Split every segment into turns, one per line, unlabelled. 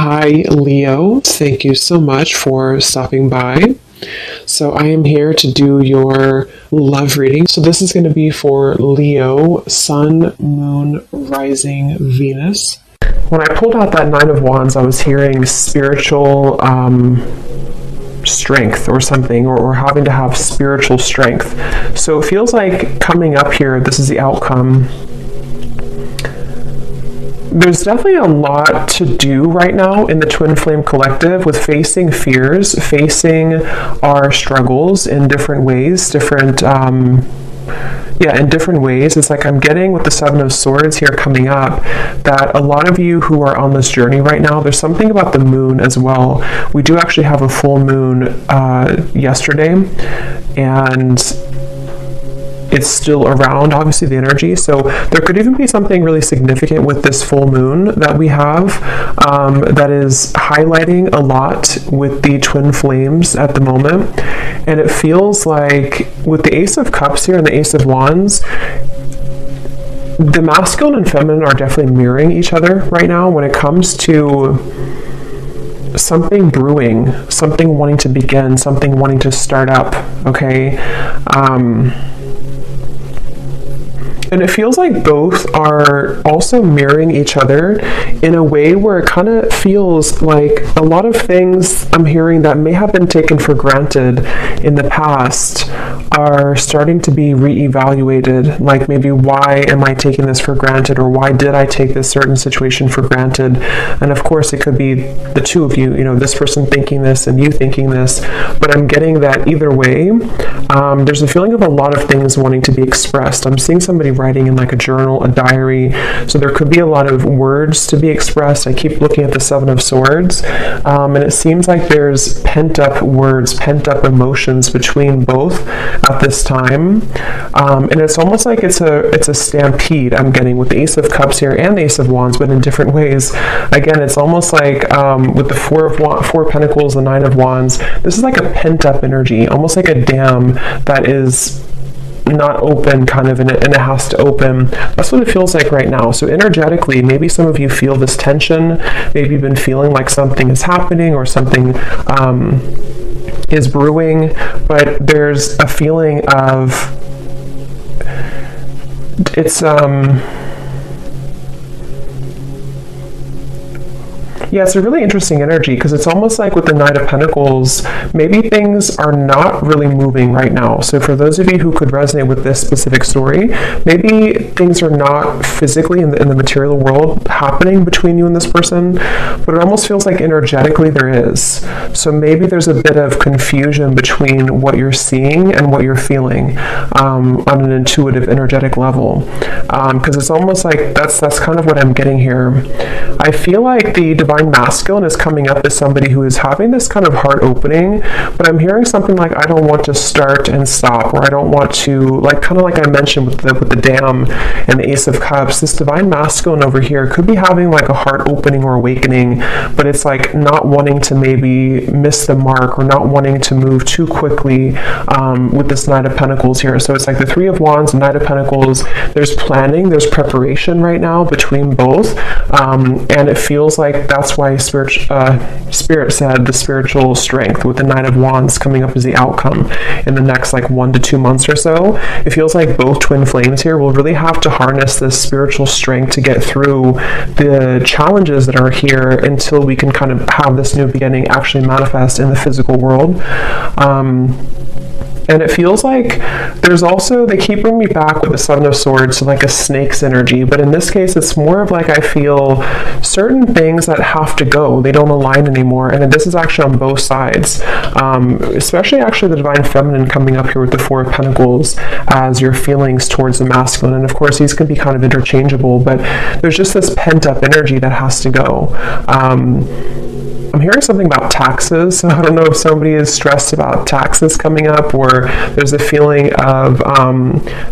Hi, Leo. Thank you so much for stopping by. So, I am here to do your love reading. So, this is going to be for Leo, Sun, Moon, Rising, Venus. When I pulled out that Nine of Wands, I was hearing spiritual strength or something, or having to have spiritual strength. So, it feels like coming up here, this is the outcome. There's definitely a lot to do right now in the Twin Flame Collective with facing fears, facing our struggles in different ways, in different ways. It's like I'm getting with the Seven of Swords here coming up that a lot of you who are on this journey right now, there's something about the moon as well. We do actually have a full moon yesterday, and it's still around, obviously, the energy. So there could even be something really significant with this full moon that we have that is highlighting a lot with the twin flames at the moment. And it feels like with the Ace of Cups here and the Ace of Wands, the masculine and feminine are definitely mirroring each other right now when it comes to something brewing, something wanting to begin, something wanting to start up, okay? And it feels like both are also mirroring each other in a way where it kind of feels like a lot of things I'm hearing that may have been taken for granted in the past are starting to be reevaluated. Like maybe, why am I taking this for granted, or why did I take this certain situation for granted? And of course, it could be the two of you, this person thinking this and you thinking this. But I'm getting that either way, there's a feeling of a lot of things wanting to be expressed. I'm seeing somebody writing in like a journal, a diary. So there could be a lot of words to be expressed. I keep looking at the Seven of Swords, and it seems like there's pent up words, pent up emotions between both at this time. And it's almost like it's a stampede I'm getting with the Ace of Cups here and the Ace of Wands, but in different ways. Again, it's almost like with the Four of Pentacles, the Nine of Wands, this is like a pent up energy, almost like a dam that is not open kind of, and it has to open. That's what it feels like right now. So energetically, maybe some of you feel this tension. Maybe you've been feeling like something is happening or something is brewing, but there's a feeling of it's a really interesting energy, because it's almost like with the Knight of Pentacles, maybe things are not really moving right now. So for those of you who could resonate with this specific story, maybe things are not physically in the material world happening between you and this person, but it almost feels like energetically there is. So maybe there's a bit of confusion between what you're seeing and what you're feeling on an intuitive, energetic level. Because it's almost like that's kind of what I'm getting here. I feel like the Divine Masculine is coming up as somebody who is having this kind of heart opening, but I'm hearing something like, I don't want to start and stop, or I don't want to, like, kind of like I mentioned with the Dam and the Ace of Cups, this Divine Masculine over here could be having like a heart opening or awakening, but it's like not wanting to maybe miss the mark, or not wanting to move too quickly with this Knight of Pentacles here. So it's like the Three of Wands and Knight of Pentacles, there's planning, there's preparation right now between both, and it feels like that's why Spirit said the spiritual strength with the Knight of Wands coming up as the outcome in the next like 1 to 2 months or so. It feels like both twin flames here will really have to harness this spiritual strength to get through the challenges that are here until we can kind of have this new beginning actually manifest in the physical world. And it feels like there's also, they keep bringing me back with the Seven of Swords to like a snake's energy, but in this case it's more of like, I feel certain things that have to go, they don't align anymore. And this is actually on both sides, especially actually the Divine Feminine coming up here with the Four of Pentacles as your feelings towards the masculine. And of course these can be kind of interchangeable, but there's just this pent up energy that has to go. I'm hearing something about taxes. So I don't know if somebody is stressed about taxes coming up, or there's a feeling of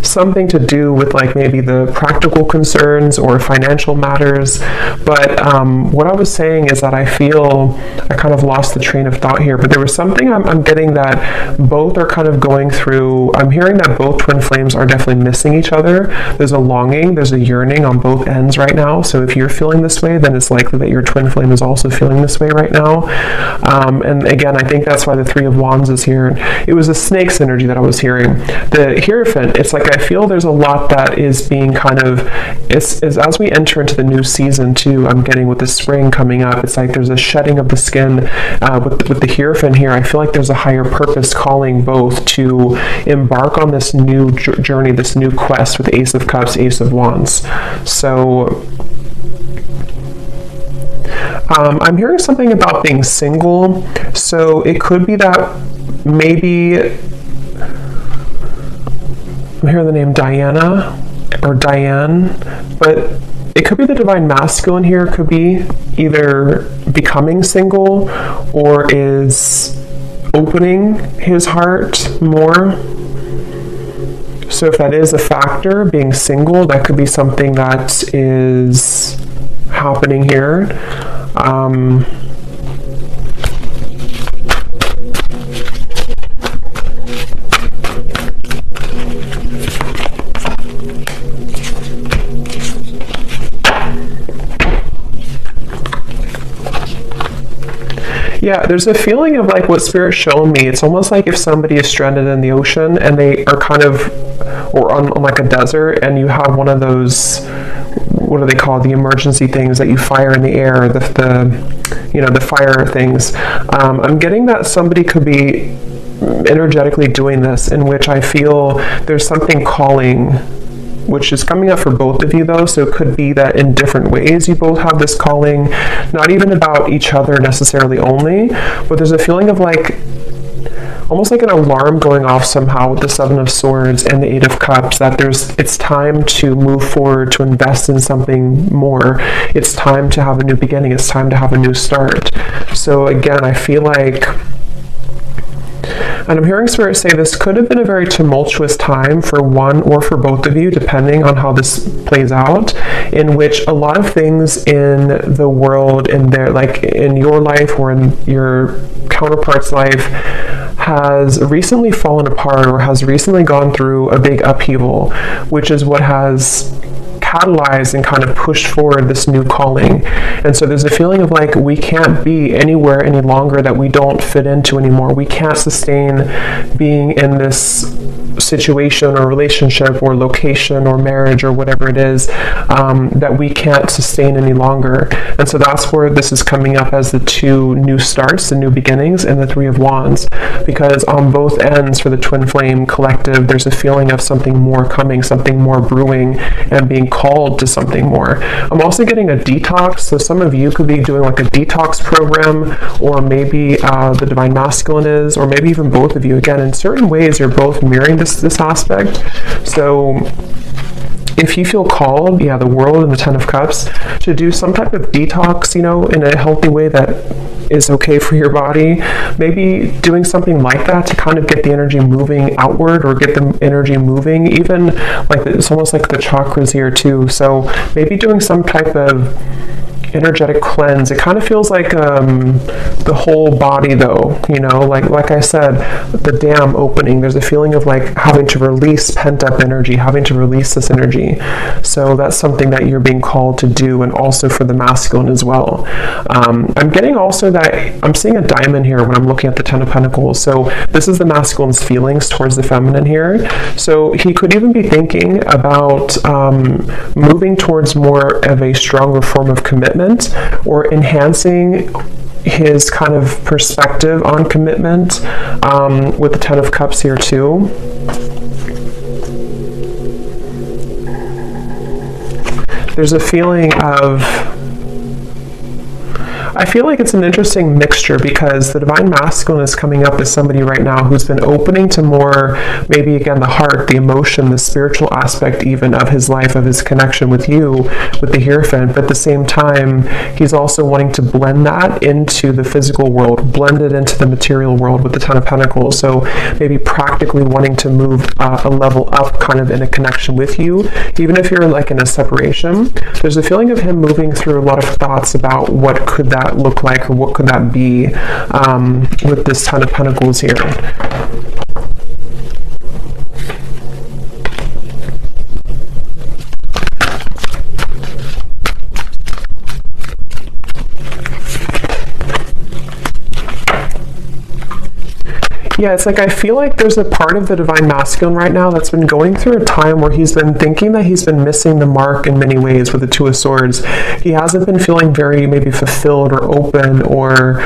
something to do with like maybe the practical concerns or financial matters. But what I was saying is that I feel I kind of lost the train of thought here, but there was something I'm getting that both are kind of going through. I'm hearing that both twin flames are definitely missing each other. There's a longing, there's a yearning on both ends right now. So if you're feeling this way, then it's likely that your twin flame is also feeling this way right now. And again, I think that's why the Three of Wands is here. It was a snake's energy that I was hearing. The Hierophant, it's like I feel there's a lot that is being kind of, it's as we enter into the new season too, I'm getting with the spring coming up, it's like there's a shedding of the skin. With the Hierophant here, I feel like there's a higher purpose calling both to embark on this new journey, this new quest with Ace of Cups, Ace of Wands. So I'm hearing something about being single. So it could be that maybe I'm hearing the name Diana or Diane, but it could be the divine masculine here. It could be either becoming single or is opening his heart more. So if that is a factor, being single, that could be something that is happening here. Yeah, there's a feeling of like what Spirit's shown me. It's almost like if somebody is stranded in the ocean and they are kind of, or on like a desert, and you have one of those, what do they call the emergency things that you fire in the air, the fire things. I'm getting that somebody could be energetically doing this, in which I feel there's something calling, which is coming up for both of you though, so it could be that in different ways you both have this calling, not even about each other necessarily only, but there's a feeling of like, almost like an alarm going off somehow with the Seven of Swords and the Eight of Cups, that it's time to move forward, to invest in something more. It's time to have a new beginning. It's time to have a new start. So again, I feel like, and I'm hearing Spirit say this could have been a very tumultuous time for one or for both of you, depending on how this plays out, in which a lot of things in the world, in their, like in your life or in your counterpart's life, has recently fallen apart or has recently gone through a big upheaval, which is what has catalyzed and kind of pushed forward this new calling. And so there's a feeling of like we can't be anywhere any longer that we don't fit into anymore. We can't sustain being in this situation or relationship or location or marriage or whatever it is, that we can't sustain any longer. And so that's where this is coming up as the two new starts, the new beginnings, and the Three of Wands, because on both ends for the Twin Flame Collective, there's a feeling of something more coming, something more brewing, and being called to something more. I'm also getting a detox, so some of you could be doing like a detox program, or maybe the Divine Masculine is, or maybe even both of you. Again, in certain ways, you're both mirroring this aspect. So if you feel called, the World and the Ten of Cups, to do some type of detox, in a healthy way that is okay for your body, maybe doing something like that to kind of get the energy moving outward, or get the energy moving, even like it's almost like the chakras here too. So maybe doing some type of energetic cleanse. It kind of feels like the whole body though, like I said, the dam opening. There's a feeling of like having to release pent-up energy, having to release this energy. So that's something that you're being called to do, and also for the masculine as well. I'm getting also that I'm seeing a diamond here when I'm looking at the Ten of Pentacles. So this is the masculine's feelings towards the feminine here. So he could even be thinking about moving towards more of a stronger form of commitment, or enhancing his kind of perspective on commitment, with the Ten of Cups here too. There's a feeling of, I feel like it's an interesting mixture because the divine masculine is coming up as somebody right now who's been opening to more, maybe again, the heart, the emotion, the spiritual aspect even of his life, of his connection with you, with the Hierophant. But at the same time, he's also wanting to blend that into the physical world, blend it into the material world with the Ten of Pentacles. So maybe practically wanting to move a level up kind of in a connection with you, even if you're like in a separation. There's a feeling of him moving through a lot of thoughts about what could that look like or what could that be with this Ten of Pentacles here. Yeah, it's like I feel like there's a part of the divine masculine right now that's been going through a time where he's been thinking that he's been missing the mark in many ways with the Two of Swords. He hasn't been feeling very maybe fulfilled or open or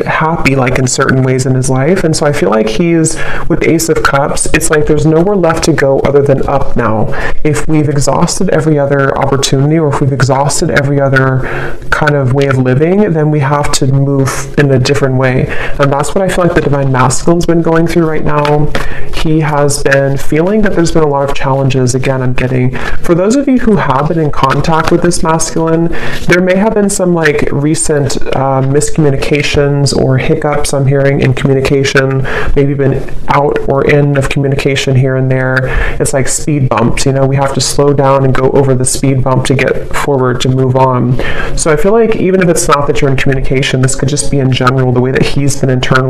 happy like in certain ways in his life. And so I feel like he's with Ace of Cups, it's like there's nowhere left to go other than up now. If we've exhausted every other opportunity or if we've exhausted every other kind of way of living, then we have to move in a different way. And that's what I feel like the divine masculine's been going through right now. He has been feeling that there's been a lot of challenges. Again, I'm getting, for those of you who have been in contact with this masculine, there may have been some like recent miscommunications or hiccups I'm hearing in communication, maybe been out or in of communication here and there. It's like speed bumps, you know, we have to slow down and go over the speed bump to get forward, to move on. So I feel like even if it's not that you're in communication, this could just be in general the way that he's been internalizing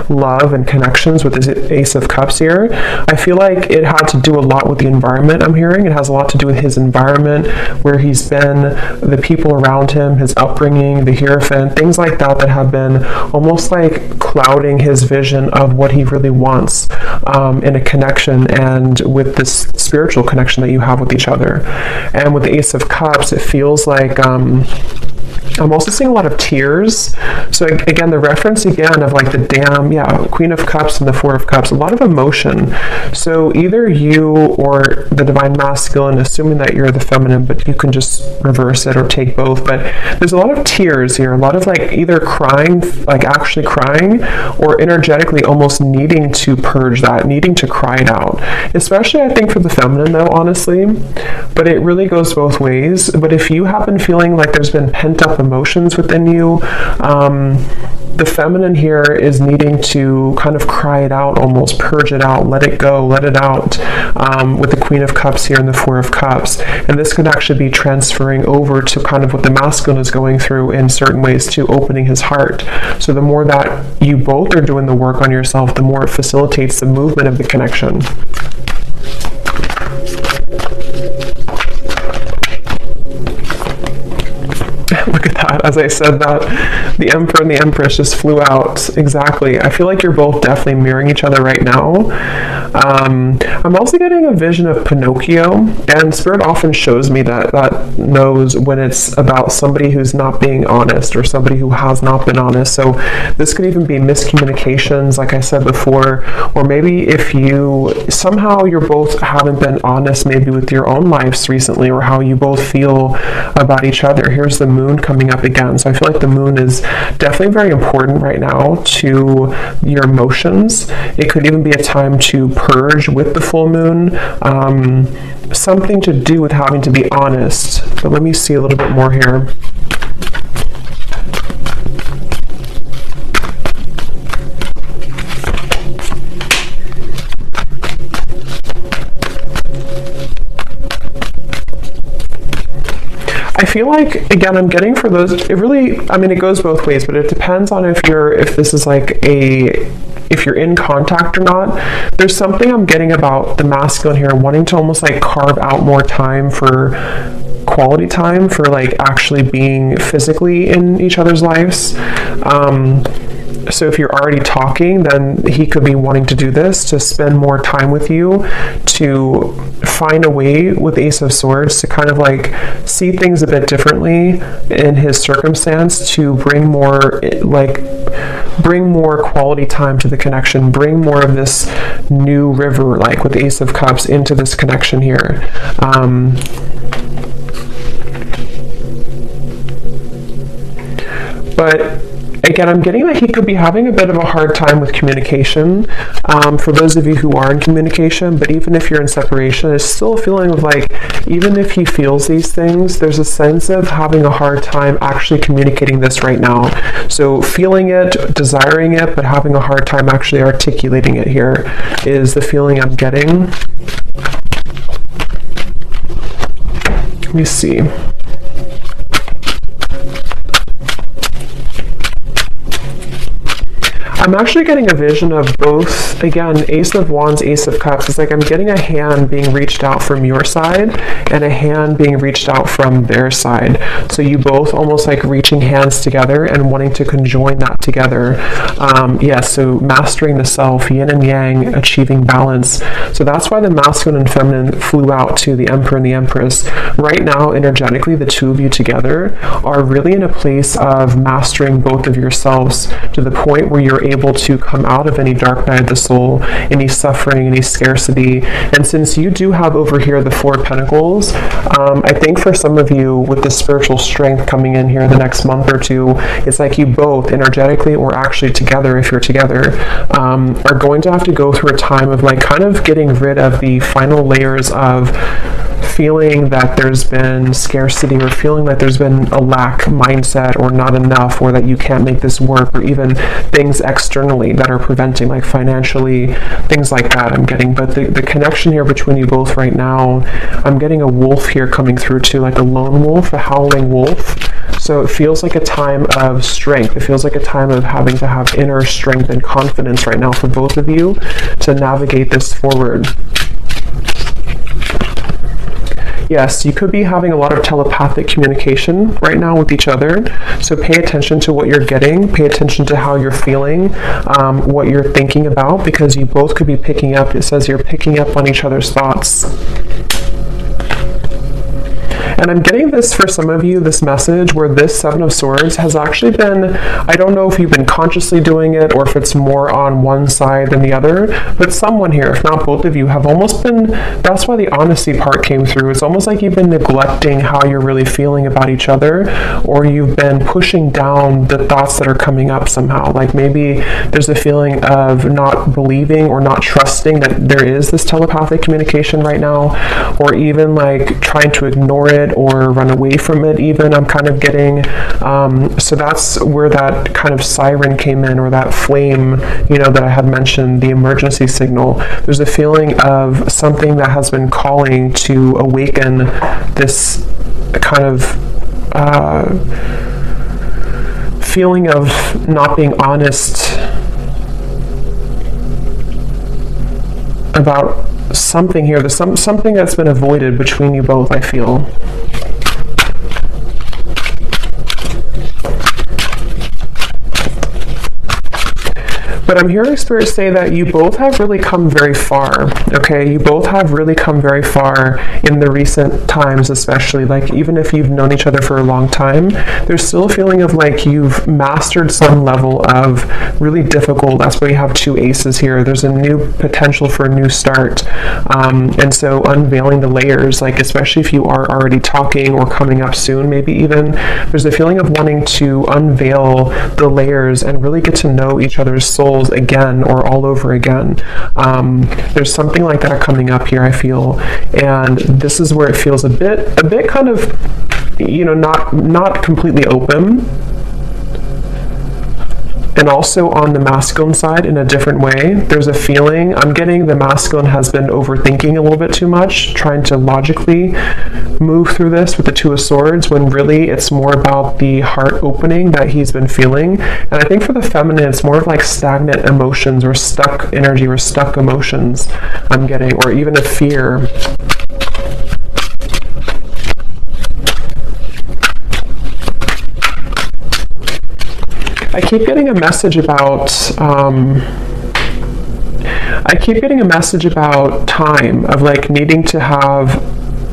love and connections with his Ace of Cups here. I feel like it had to do a lot with the environment I'm hearing. It has a lot to do with his environment, where he's been, the people around him, his upbringing, the Hierophant, things like that that have been almost like clouding his vision of what he really wants in a connection and with this spiritual connection that you have with each other. And with the Ace of Cups, it feels like I'm also seeing a lot of tears. So again, the reference again of like the Dam, yeah, Queen of Cups and the Four of Cups, a lot of emotion. So either you or the divine masculine, assuming that you're the feminine, but you can just reverse it or take both. But there's a lot of tears here, a lot of like either crying, like actually crying, or energetically almost needing to purge that, needing to cry it out. Especially I think for the feminine though, honestly, but it really goes both ways. But if you have been feeling like there's been pent up emotions within you, the feminine here is needing to kind of cry it out, almost purge it out, let it go, let it out, with the Queen of Cups here and the Four of Cups. And this could actually be transferring over to kind of what the masculine is going through in certain ways to opening his heart. So the more that you both are doing the work on yourself, the more it facilitates the movement of the connection. Look at that. As I said that, the Emperor and the Empress just flew out. Exactly. I feel like you're both definitely mirroring each other right now. I'm also getting a vision of Pinocchio, and Spirit often shows me that knows when it's about somebody who's not being honest or somebody who has not been honest. So this could even be miscommunications, like I said before, or maybe if you somehow you're both haven't been honest maybe with your own lives recently or how you both feel about each other. Here's the moon coming up again. So I feel like the moon is definitely very important right now to your emotions. It could even be a time to purge with the full moon, something to do with having to be honest. But let me see a little bit more here. I feel like, again, I'm getting for those, it really, I mean, it goes both ways, but it depends on if this is like if you're in contact or not. There's something I'm getting about the masculine here, wanting to almost like carve out more time for quality time, for like actually being physically in each other's lives. So if you're already talking, then he could be wanting to do this, to spend more time with you, to find a way with Ace of Swords to kind of like see things a bit differently in his circumstance, to bring more quality time to the connection, bring more of this new river, like with the Ace of Cups, into this connection here. But again, I'm getting that he could be having a bit of a hard time with communication, for those of you who are in communication, but even if you're in separation, it's still a feeling of like, even if he feels these things, there's a sense of having a hard time actually communicating this right now. So feeling it, desiring it, but having a hard time actually articulating it here is the feeling I'm getting. Let me see. I'm actually getting a vision of both, again, Ace of Wands, Ace of Cups. It's like I'm getting a hand being reached out from your side and a hand being reached out from their side. So you both almost like reaching hands together and wanting to conjoin that together. So mastering the self, yin and yang, achieving balance. So that's why the masculine and feminine flew out to the Emperor and the Empress. Right now, energetically, the two of you together are really in a place of mastering both of yourselves to the point where you're able to come out of any dark night of the soul, any suffering, any scarcity. And since you do have over here the Four of Pentacles, I think for some of you with the spiritual strength coming in here the next month or two, it's like you both energetically or actually together, if you're together, are going to have to go through a time of like kind of getting rid of the final layers of feeling that there's been scarcity or feeling that there's been a lack mindset or not enough or that you can't make this work, or even things externally that are preventing, like financially, things like that I'm getting. But the connection here between you both right now, I'm getting a wolf here coming through too, like a lone wolf, a howling wolf. So it feels like a time of strength. It feels like a time of having to have inner strength and confidence right now for both of you to navigate this forward. Yes, you could be having a lot of telepathic communication right now with each other. So pay attention to what you're getting. Pay attention to how you're feeling, what you're thinking about, because you both could be picking up, it says you're picking up on each other's thoughts. And I'm getting this for some of you, this message where this Seven of Swords has actually been, I don't know if you've been consciously doing it or if it's more on one side than the other, but someone here, if not both of you, have almost been, that's why the honesty part came through. It's almost like you've been neglecting how you're really feeling about each other, or you've been pushing down the thoughts that are coming up somehow. Like maybe there's a feeling of not believing or not trusting that there is this telepathic communication right now, or even like trying to ignore it or run away from it even, I'm kind of getting. So that's where that kind of siren came in, or that flame, that I had mentioned, the emergency signal. There's a feeling of something that has been calling to awaken this kind of feeling of not being honest about something here. There's something that's been avoided between you both, I feel. But I'm hearing Spirit say that you both have really come very far, okay? You both have really come very far in the recent times, especially. Like, even if you've known each other for a long time, there's still a feeling of like you've mastered some level of really difficult, that's why you have two aces here. There's a new potential for a new start. And so unveiling the layers, like especially if you are already talking or coming up soon, maybe even, there's a feeling of wanting to unveil the layers and really get to know each other's souls again, or all over again. There's something like that coming up here, I feel, and this is where it feels a bit kind of, not completely open, and also on the masculine side in a different way. There's a feeling, I'm getting the masculine has been overthinking a little bit too much, trying to logically move through this with the Two of Swords, when really it's more about the heart opening that he's been feeling. And I think for the feminine, it's more of like stagnant emotions or stuck energy or stuck emotions I'm getting, or even a fear. I keep getting a message about time, of like needing to have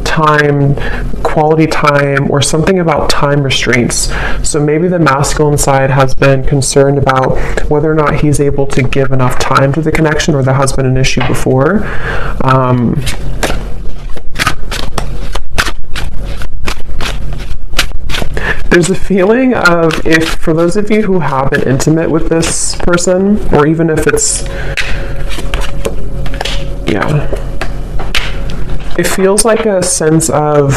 time, quality time, or something about time restraints. So maybe the masculine side has been concerned about whether or not he's able to give enough time to the connection, or that has been an issue before. There's a feeling of, if for those of you who have been intimate with this person, or even if it's, it feels like a sense of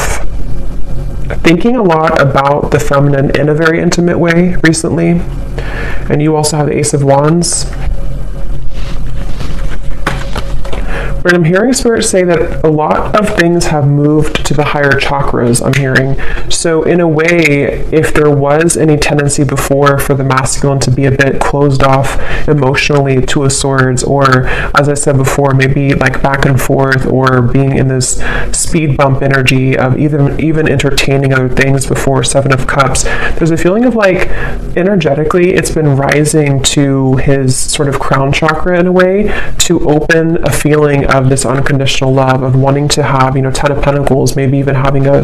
thinking a lot about the feminine in a very intimate way recently. And you also have the Ace of Wands. But I'm hearing Spirit say that a lot of things have moved to the higher chakras, I'm hearing. So in a way, if there was any tendency before for the masculine to be a bit closed off emotionally, Two of Swords, or as I said before, maybe like back and forth, or being in this speed bump energy of even entertaining other things before, Seven of Cups, there's a feeling of like energetically it's been rising to his sort of crown chakra in a way to open a feeling of this unconditional love, of wanting to have, Ten of Pentacles, maybe even having a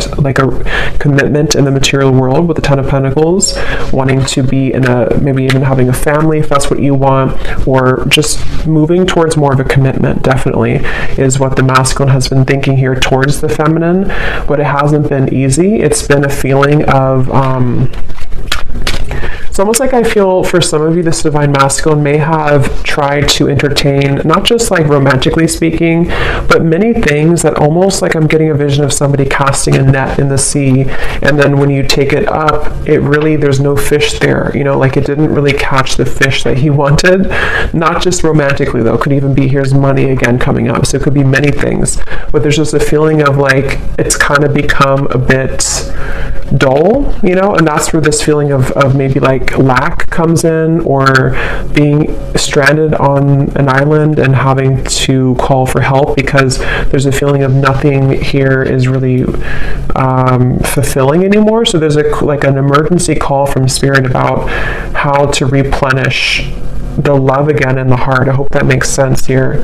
commitment in the material world with the Ten of Pentacles, wanting to be in maybe even having a family if that's what you want, or just moving towards more of a commitment, definitely, is what the masculine has been thinking here towards the feminine. But it hasn't been easy. It's been a feeling of, it's almost like I feel for some of you, this divine masculine may have tried to entertain, not just like romantically speaking, but many things that almost like I'm getting a vision of somebody casting a net in the sea, and then when you take it up, it really, there's no fish there, like it didn't really catch the fish that he wanted. Not just romantically though, could even be here's money again coming up, so it could be many things, but there's just a feeling of like it's kind of become a bit dull, and that's where this feeling of maybe like lack comes in, or being stranded on an island and having to call for help because there's a feeling of nothing here is really fulfilling anymore. So there's an emergency call from Spirit about how to replenish the love again in the heart. I hope that makes sense here.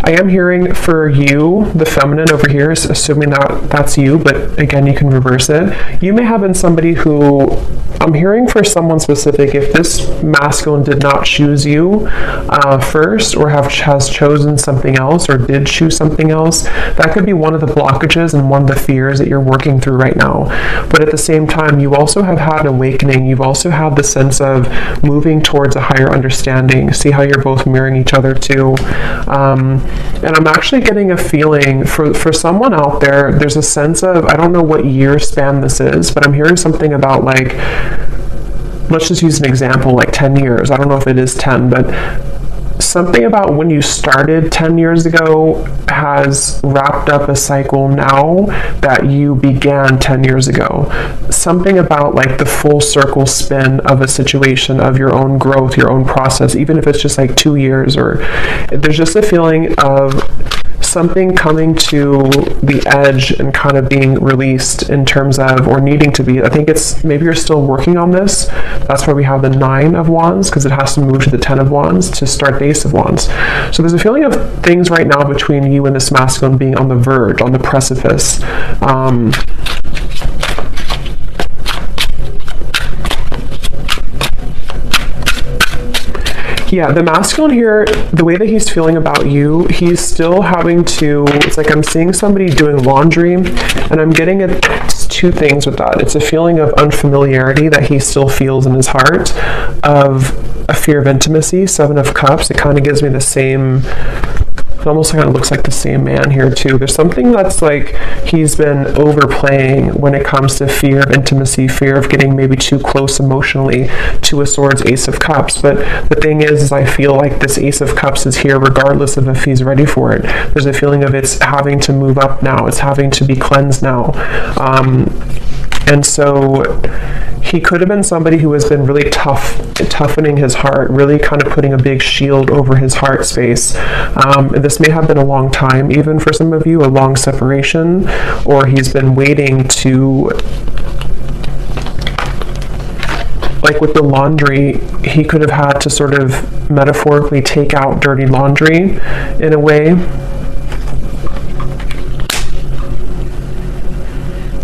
I am hearing for you, the feminine over here, assuming that's you, but again, you can reverse it. You may have been somebody who, I'm hearing for someone specific, if this masculine did not choose you first, or has chosen something else, or did choose something else, that could be one of the blockages and one of the fears that you're working through right now. But at the same time, you also have had an awakening. You've also had the sense of moving towards a higher understanding. See how you're both mirroring each other too. And I'm actually getting a feeling for someone out there, there's a sense of, I don't know what year span this is, but I'm hearing something about like, let's just use an example, like 10 years. I don't know if it is 10, but something about when you started 10 years ago has wrapped up a cycle now that you began 10 years ago. Something about like the full circle spin of a situation, of your own growth, your own process, even if it's just like 2 years, or there's just a feeling of something coming to the edge and kind of being released in terms of, or needing to be. I think it's, maybe you're still working on this. That's why we have the 9 of Wands, because it has to move to the 10 of Wands to start the Ace of Wands. So there's a feeling of things right now between you and this masculine being on the verge, on the precipice. Yeah, the masculine here, the way that he's feeling about you, he's still having to, it's like I'm seeing somebody doing laundry, and I'm getting two things with that. It's a feeling of unfamiliarity that he still feels in his heart, of a fear of intimacy, 7 of Cups. It kind of gives me the same, it almost kind of looks like the same man here too. There's something that's like he's been overplaying when it comes to fear of intimacy, fear of getting maybe too close emotionally. 2 of Swords, Ace of Cups. But the thing is I feel like this Ace of Cups is here regardless of if he's ready for it. There's a feeling of it's having to move up now. It's having to be cleansed now. And so he could have been somebody who has been really toughening his heart, really kind of putting a big shield over his heart space. This may have been a long time, even for some of you, a long separation, or he's been waiting to, like with the laundry, he could have had to sort of metaphorically take out dirty laundry in a way.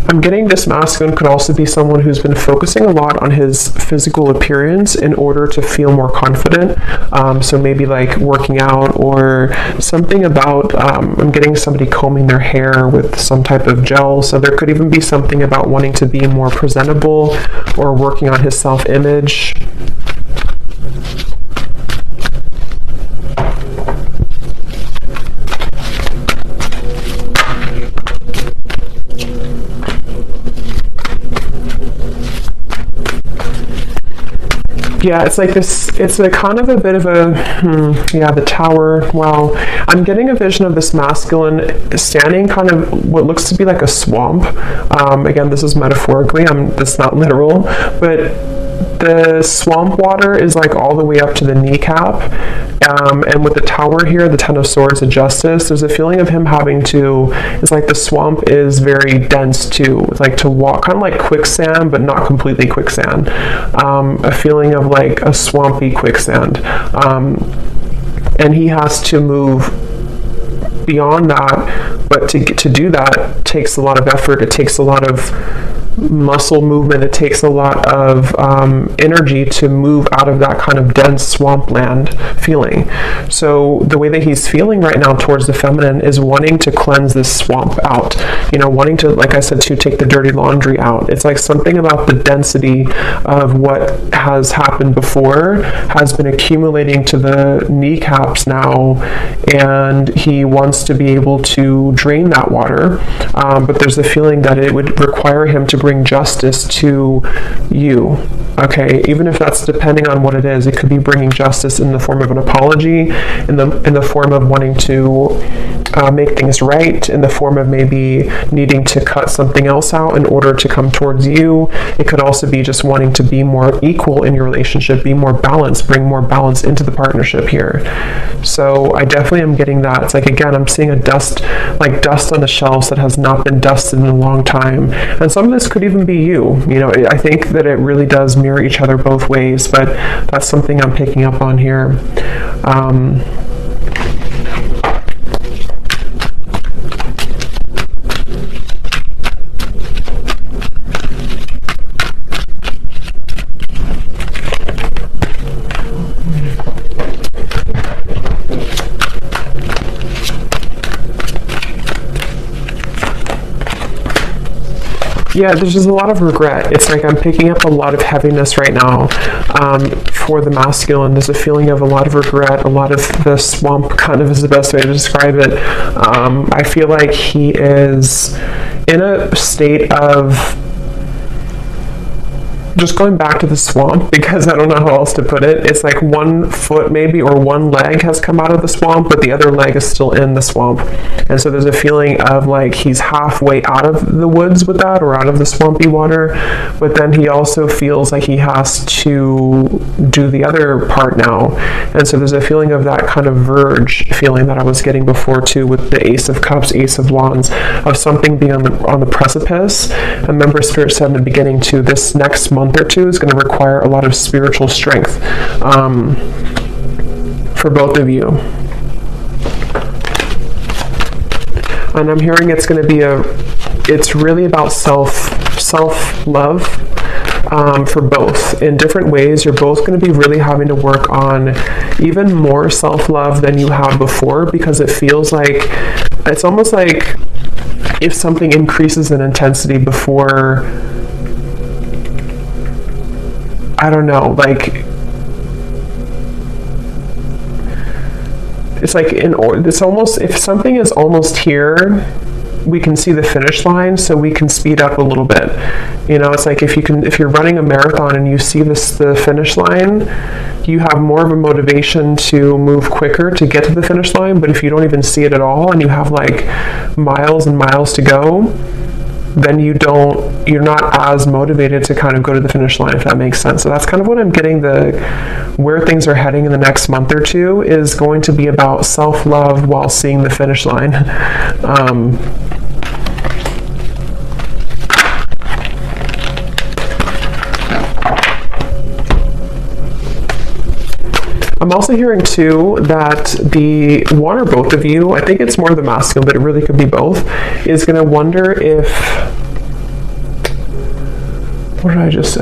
I'm getting this masculine could also be someone who's been focusing a lot on his physical appearance in order to feel more confident. So maybe like working out or something about, I'm getting somebody combing their hair with some type of gel. So there could even be something about wanting to be more presentable or working on his self-image. Yeah, it's like this, it's a kind of a bit of a, yeah, the Tower. Wow. I'm getting a vision of this masculine standing kind of what looks to be like a swamp. Again, this is metaphorically, it's not literal, but the swamp water is like all the way up to the kneecap. And with the Tower here, the Ten of Swords and Justice, there's a feeling of him having to, it's like the swamp is very dense too. It's like to walk, kind of like quicksand, but not completely quicksand. A feeling of like a swampy quicksand. And he has to move beyond that, but to do that takes a lot of effort. It takes a lot of muscle movement. It takes a lot of energy to move out of that kind of dense swampland feeling. So the way that he's feeling right now towards the feminine is wanting to cleanse this swamp out, wanting to, like I said, to take the dirty laundry out. It's like something about the density of what has happened before has been accumulating to the kneecaps now, and he wants to be able to drain that water, but there's a feeling that it would require him to bring justice to you. Okay, even if that's depending on what it is, it could be bringing justice in the form of an apology, in the form of wanting to make things right, in the form of maybe needing to cut something else out in order to come towards you. It could also be just wanting to be more equal in your relationship, be more balanced, bring more balance into the partnership here. So I definitely am getting that. It's like, again, I'm seeing a dust on the shelves that has not been dusted in a long time. And some of this could even be you. I think that it really does mirror each other both ways, but that's something I'm picking up on here. Yeah, there's just a lot of regret. It's like I'm picking up a lot of heaviness right now for the masculine. There's a feeling of a lot of regret, a lot of the swamp kind of is the best way to describe it. I feel like he is in a state of just going back to the swamp, because I don't know how else to put it. It's like one foot maybe or one leg has come out of the swamp, but the other leg is still in the swamp. And so there's a feeling of like he's halfway out of the woods with that, or out of the swampy water, but then he also feels like he has to do the other part now. And so there's a feeling of that kind of verge feeling that I was getting before too, with the Ace of Cups, Ace of Wands, of something being on the precipice. And remember, Spirit said in the beginning too, this next month or two is going to require a lot of spiritual strength for both of you. And I'm hearing it's going to be it's really about self-love for both in different ways. You're both going to be really having to work on even more self-love than you have before, because it feels like, it's almost like if something increases in intensity before, I don't know, like, it's like it's almost, if something is almost here, we can see the finish line, so we can speed up a little bit. It's like if you're running a marathon and you see the finish line, you have more of a motivation to move quicker to get to the finish line. But if you don't even see it at all and you have like miles and miles to go, then you're not as motivated to kind of go to the finish line, if that makes sense. So that's kind of what I'm getting, where things are heading in the next month or two is going to be about self-love while seeing the finish line. I'm also hearing too that the one or both of you, I think it's more the masculine, but it really could be both, is going to wonder if I just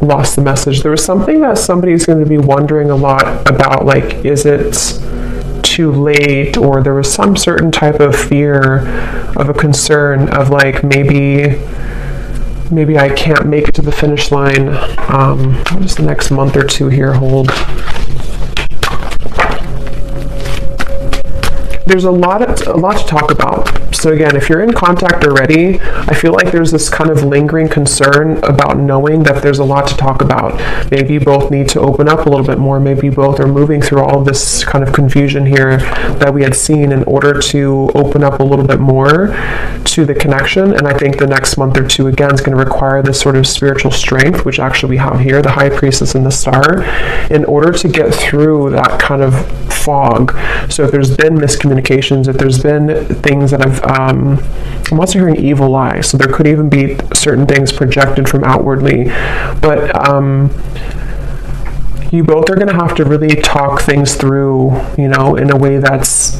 lost the message. There was something that somebody's going to be wondering a lot about, like, is it too late? Or there was some certain type of fear, of a concern of like, maybe I can't make it to the finish line. What does the next month or two here hold? There's a lot to talk about. So again, if you're in contact already, I feel like there's this kind of lingering concern about knowing that there's a lot to talk about. Maybe you both need to open up a little bit more. Maybe you both are moving through all of this kind of confusion here that we had seen in order to open up a little bit more to the connection. And I think the next month or two, again, is going to require this sort of spiritual strength, which actually we have here, the High Priestess and the Star, in order to get through that kind of fog. So if there's been miscommunications, if there's been things that I'm also hearing evil eye, so there could even be certain things projected from outwardly, but you both are going to have to really talk things through, in a way that's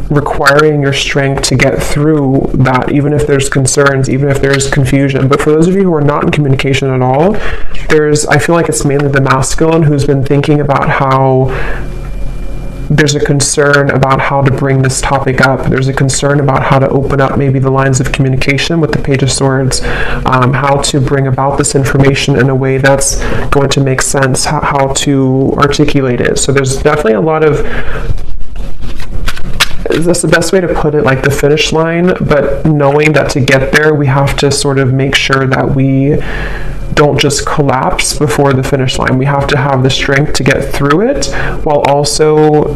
requiring your strength to get through that, even if there's concerns, even if there's confusion. But for those of you who are not in communication at all, I feel like it's mainly the masculine who's been thinking about how there's a concern about how to bring this topic up. There's a concern about how to open up maybe the lines of communication with the Page of Swords, how to bring about this information in a way that's going to make sense, how to articulate it. So there's definitely a lot of, that's the best way to put it, like the finish line, but knowing that to get there, we have to sort of make sure that we don't just collapse before the finish line. We have to have the strength to get through it while also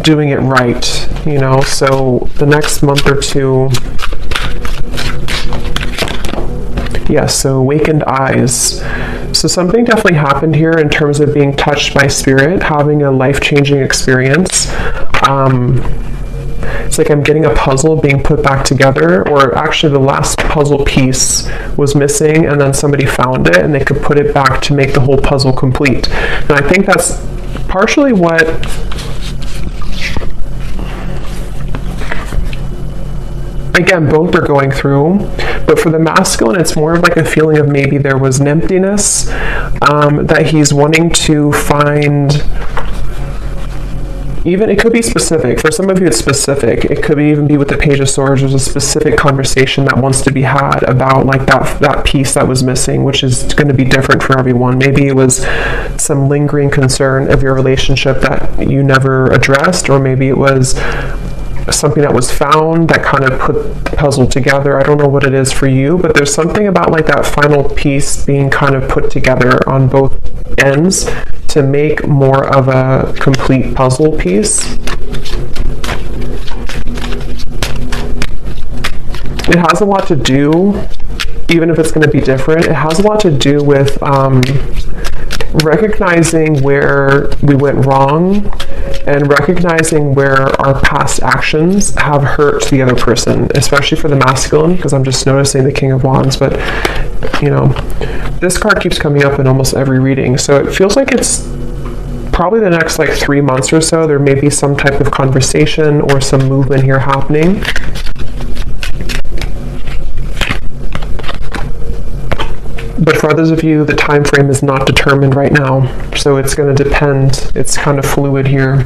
doing it right, So the next month or two, yes, so awakened eyes. So something definitely happened here in terms of being touched by spirit, having a life-changing experience. It's like I'm getting a puzzle being put back together, or actually the last puzzle piece was missing and then somebody found it and they could put it back to make the whole puzzle complete. And I think that's partially what again, both are going through, but for the masculine, it's more of like a feeling of maybe there was an emptiness that he's wanting to find. Even, it could be specific. For some of you, it's specific. It could even be with the Page of Swords. There's a specific conversation that wants to be had about like that piece that was missing, which is going to be different for everyone. Maybe it was some lingering concern of your relationship that you never addressed, or maybe it was something that was found that kind of put the puzzle together. I don't know what it is for you, but there's something about like that final piece being kind of put together on both ends to make more of a complete puzzle piece. It has a lot to do, even if it's going to be different, it has a lot to do with recognizing where we went wrong and recognizing where our past actions have hurt the other person, especially for the masculine, because I'm just noticing the King of Wands, but this card keeps coming up in almost every reading, so it feels like it's probably the next like 3 months or so, there may be some type of conversation or some movement here happening. But for others of you, the time frame is not determined right now, so it's going to depend. It's kind of fluid here.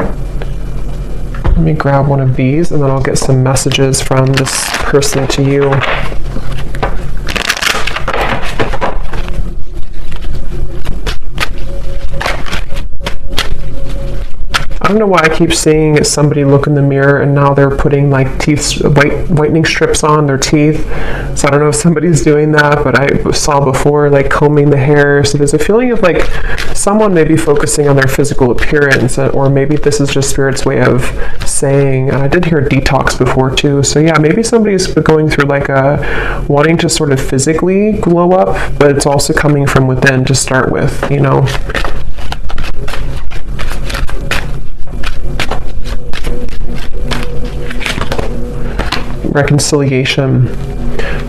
Let me grab one of these, and then I'll get some messages from this person to you. I don't know why I keep seeing somebody look in the mirror and now they're putting like whitening strips on their teeth. So I don't know if somebody's doing that, but I saw before like combing the hair. So there's a feeling of like someone may be focusing on their physical appearance, or maybe this is just Spirit's way of saying, and I did hear detox before too. So yeah, maybe somebody's going through like wanting to sort of physically glow up, but it's also coming from within to start with, reconciliation.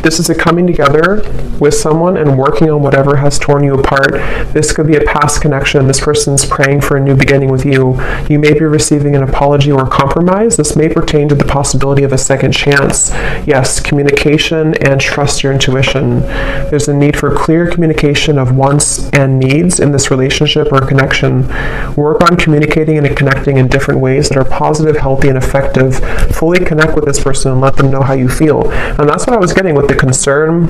This is a coming together with someone and working on whatever has torn you apart. This could be a past connection. This person's praying for a new beginning with you. You may be receiving an apology or compromise. This may pertain to the possibility of a second chance. Yes, communication and trust your intuition. There's a need for clear communication of wants and needs in this relationship or connection. Work on communicating and connecting in different ways that are positive, healthy, and effective. Fully connect with this person and let them know how you feel. And that's what I was getting with the concern.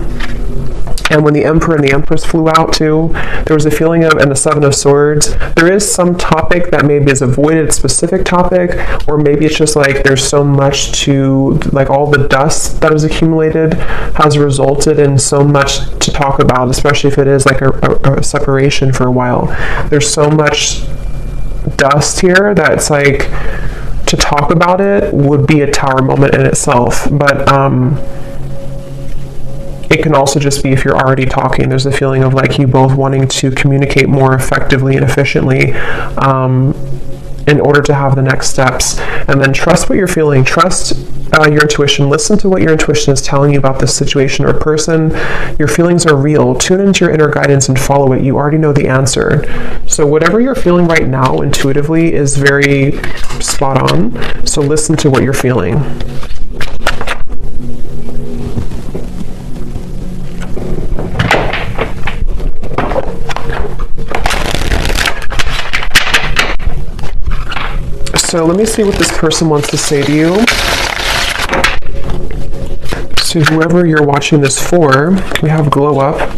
And when the Emperor and the Empress flew out too, there was a feeling of, and the Seven of Swords, there is some topic that maybe is avoided, specific topic, or maybe it's just like there's so much to, like all the dust that has accumulated has resulted in so much to talk about, especially if it is like a separation for a while. There's so much dust here that it's like, to talk about it would be a tower moment in itself. But, it can also just be if you're already talking, there's a feeling of like you both wanting to communicate more effectively and efficiently in order to have the next steps. And then trust what you're feeling. Trust your intuition. Listen to what your intuition is telling you about this situation or person. Your feelings are real. Tune into your inner guidance and follow it. You already know the answer. So whatever you're feeling right now intuitively is very spot on. So listen to what you're feeling. So let me see what this person wants to say to you. So whoever you're watching this for, we have glow up.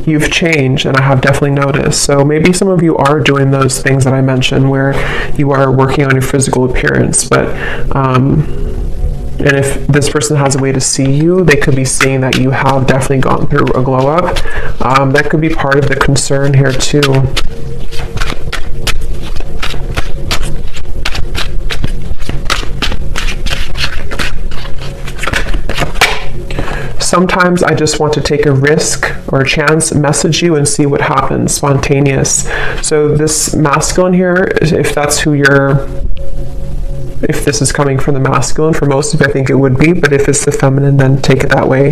You've changed, and I have definitely noticed. So maybe some of you are doing those things that I mentioned where you are working on your physical appearance. But and if this person has a way to see you, they could be seeing that you have definitely gone through a glow up. That could be part of the concern here too. Sometimes I just want to take a risk or a chance, message you and see what happens, spontaneous. So this masculine here, if that's who you're, if this is coming from the masculine, for most of it I think it would be, but if it's the feminine, then take it that way.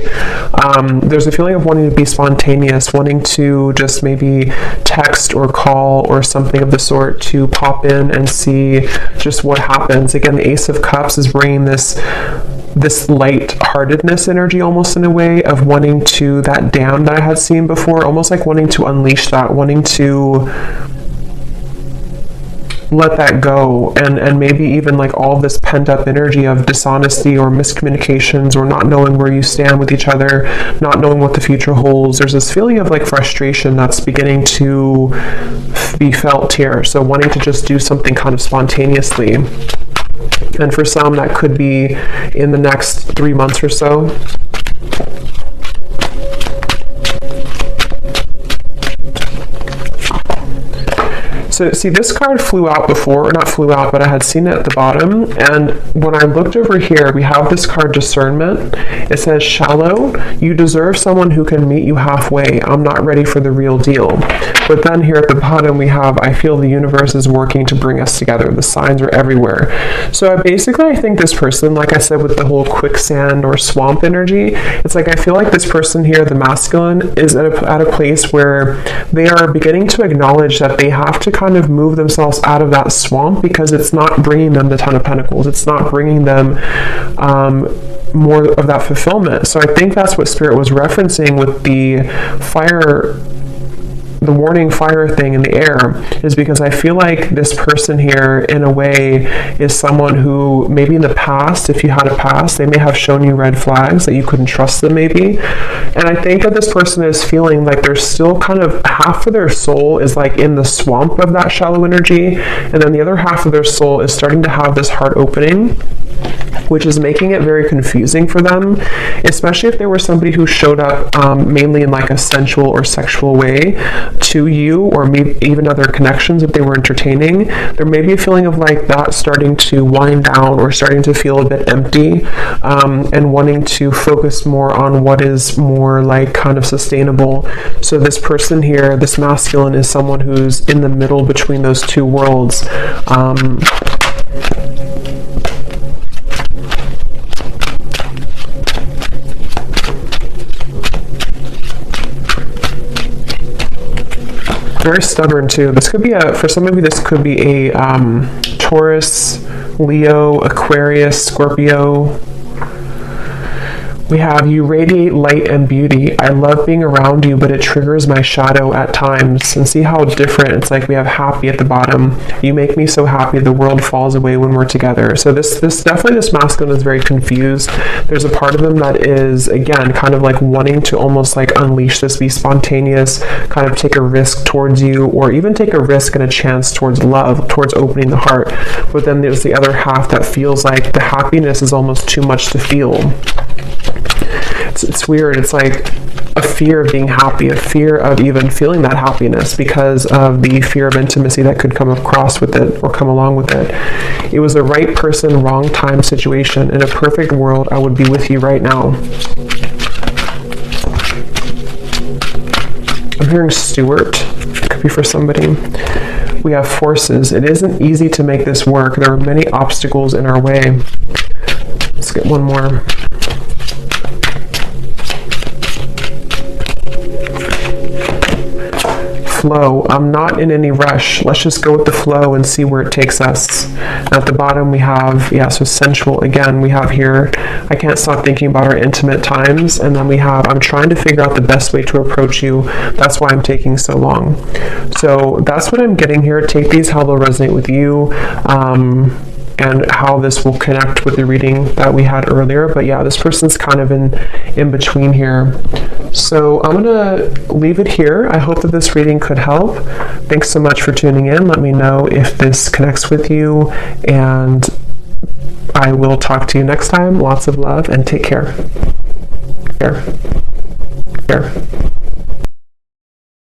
There's a feeling of wanting to be spontaneous, wanting to just maybe text or call or something of the sort to pop in and see just what happens. Again, the Ace of Cups is bringing this light-heartedness energy almost in a way of wanting to, that dam that I had seen before, almost like wanting to unleash that, wanting to let that go, and maybe even like all this pent-up energy of dishonesty or miscommunications or not knowing where you stand with each other, not knowing what the future holds. There's this feeling of like frustration that's beginning to be felt here. So wanting to just do something kind of spontaneously. And for some, that could be in the next 3 months or so. So see, this card flew out before, or not flew out, but I had seen it at the bottom. And when I looked over here, we have this card Discernment. It says, shallow, you deserve someone who can meet you halfway. I'm not ready for the real deal. But then here at the bottom, we have, I feel the universe is working to bring us together. The signs are everywhere. So I think this person, like I said, with the whole quicksand or swamp energy, it's like, I feel like this person here, the masculine, is at a place where they are beginning to acknowledge that they have to kind of move themselves out of that swamp because it's not bringing them the Ten of Pentacles. It's not bringing them more of that fulfillment. So I think that's what Spirit was referencing with the fire, the warning fire thing in the air, is because I feel like this person here in a way is someone who maybe in the past, if you had a past, they may have shown you red flags that you couldn't trust them maybe. And I think that this person is feeling like there's still kind of half of their soul is like in the swamp of that shallow energy, and then the other half of their soul is starting to have this heart opening, which is making it very confusing for them, especially if there were somebody who showed up mainly in like a sensual or sexual way to you, or maybe even other connections that they were entertaining. There may be a feeling of like that starting to wind down or starting to feel a bit empty, and wanting to focus more on what is more like kind of sustainable. So this person here, this masculine, is someone who's in the middle between those two worlds. very stubborn too. This could be for some of you, this could be a Taurus, Leo, Aquarius, Scorpio. We have, you radiate light and beauty. I love being around you, but it triggers my shadow at times. And see how different, it's like we have happy at the bottom. You make me so happy, the world falls away when we're together. So this definitely, this masculine is very confused. There's a part of him that is, again, kind of like wanting to almost like unleash this, be spontaneous, kind of take a risk towards you, or even take a risk and a chance towards love, towards opening the heart. But then there's the other half that feels like the happiness is almost too much to feel. It's weird. It's like a fear of being happy, a fear of even feeling that happiness because of the fear of intimacy that could come across with it or come along with it. It was the right person, wrong time situation. In a perfect world, I would be with you right now. I'm hearing Stewart. It could be for somebody. We have forces. It isn't easy to make this work. There are many obstacles in our way. Let's get one more. Flow. I'm not in any rush. Let's just go with the flow and see where it takes us. At the bottom we have, so sensual. Again, we have here, I can't stop thinking about our intimate times. And then we have, I'm trying to figure out the best way to approach you. That's why I'm taking so long. So that's what I'm getting here. Take these how they'll resonate with you. And how this will connect with the reading that we had earlier. But yeah, this person's kind of in between here. So I'm gonna leave it here. I hope that this reading could help. Thanks so much for tuning in. Let me know if this connects with you, and I will talk to you next time. Lots of love and take care. Care.